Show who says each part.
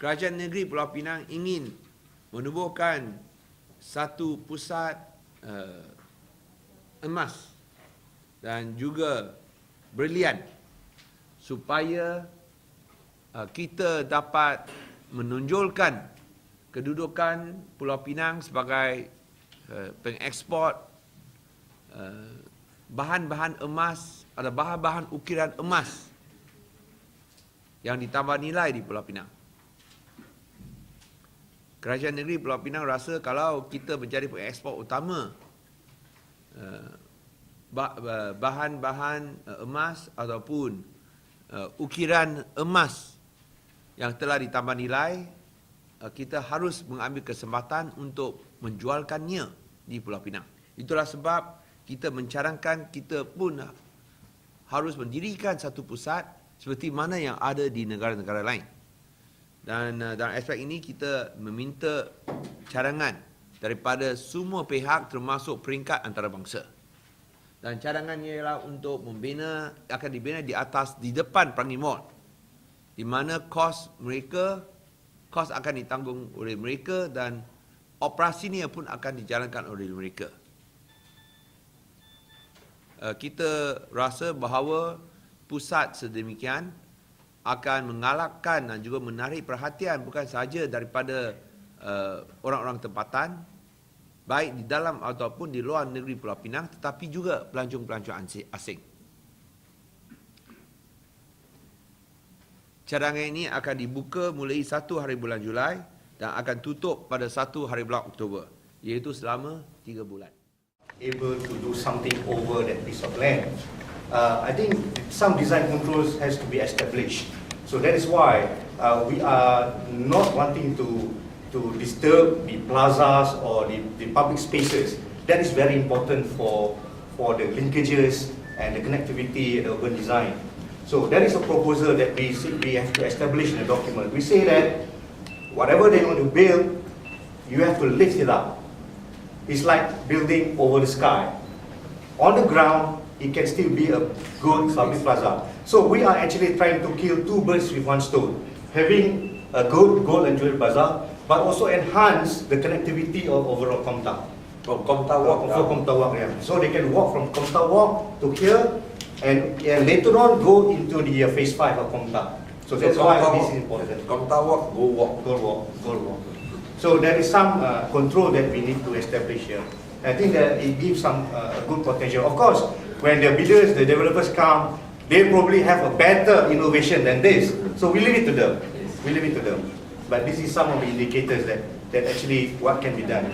Speaker 1: Kerajaan Negeri Pulau Pinang ingin menubuhkan satu pusat emas dan juga brilian supaya kita dapat menonjolkan kedudukan Pulau Pinang sebagai pengeksport bahan-bahan emas atau bahan-bahan ukiran emas yang ditambah nilai di Pulau Pinang. Kerajaan Negeri Pulau Pinang rasa kalau kita menjadi pengeksport utama bahan-bahan emas ataupun ukiran emas yang telah ditambah nilai, kita harus mengambil kesempatan untuk menjualkannya di Pulau Pinang. Itulah sebab kita mencarangkan kita pun harus mendirikan satu pusat seperti mana yang ada di negara-negara lain. Dan dalam aspek ini kita meminta carangan daripada semua pihak termasuk peringkat antarabangsa. Dan carangannya ialah untuk akan dibina di depan Perangi Mall, di mana kos akan ditanggung oleh mereka dan operasinya pun akan dijalankan oleh mereka. Kita rasa bahawa pusat sedemikian akan mengalahkan dan juga menarik perhatian bukan sahaja daripada orang-orang tempatan, baik di dalam ataupun di luar negeri Pulau Pinang, tetapi juga pelancong-pelancong asing. Cadangan ini akan dibuka mulai 1 hari bulan Julai dan akan tutup pada 1 hari bulan Oktober, iaitu selama 3 bulan.
Speaker 2: Able to do something over that piece of land. I think some design controls has to be established. So that is why we are not wanting to disturb the plazas or the public spaces. That is very important for the linkages and the connectivity and urban design. So that is a proposal that we have to establish in the document. We say that whatever they want to build, you have to lift it up. It's like building over the sky. On the ground, it can still be a good public plaza. So we are actually trying to kill two birds with one stone. Having a good gold and jewelry bazaar, but also enhance the connectivity of overall Komta.
Speaker 1: From Komta Walk.
Speaker 2: Komta Walk, yeah. So they can walk from Komta Walk to here, and later on go into the phase 5 of Komta. So that's why this is important.
Speaker 1: Komta Walk, go walk.
Speaker 2: Gold walk. So there is some control that we need to establish here. I think that it gives some good potential. Of course, when the builders, the developers come, they probably have a better innovation than this. So we leave it to them. We leave it to them. But this is some of the indicators that actually what can be done.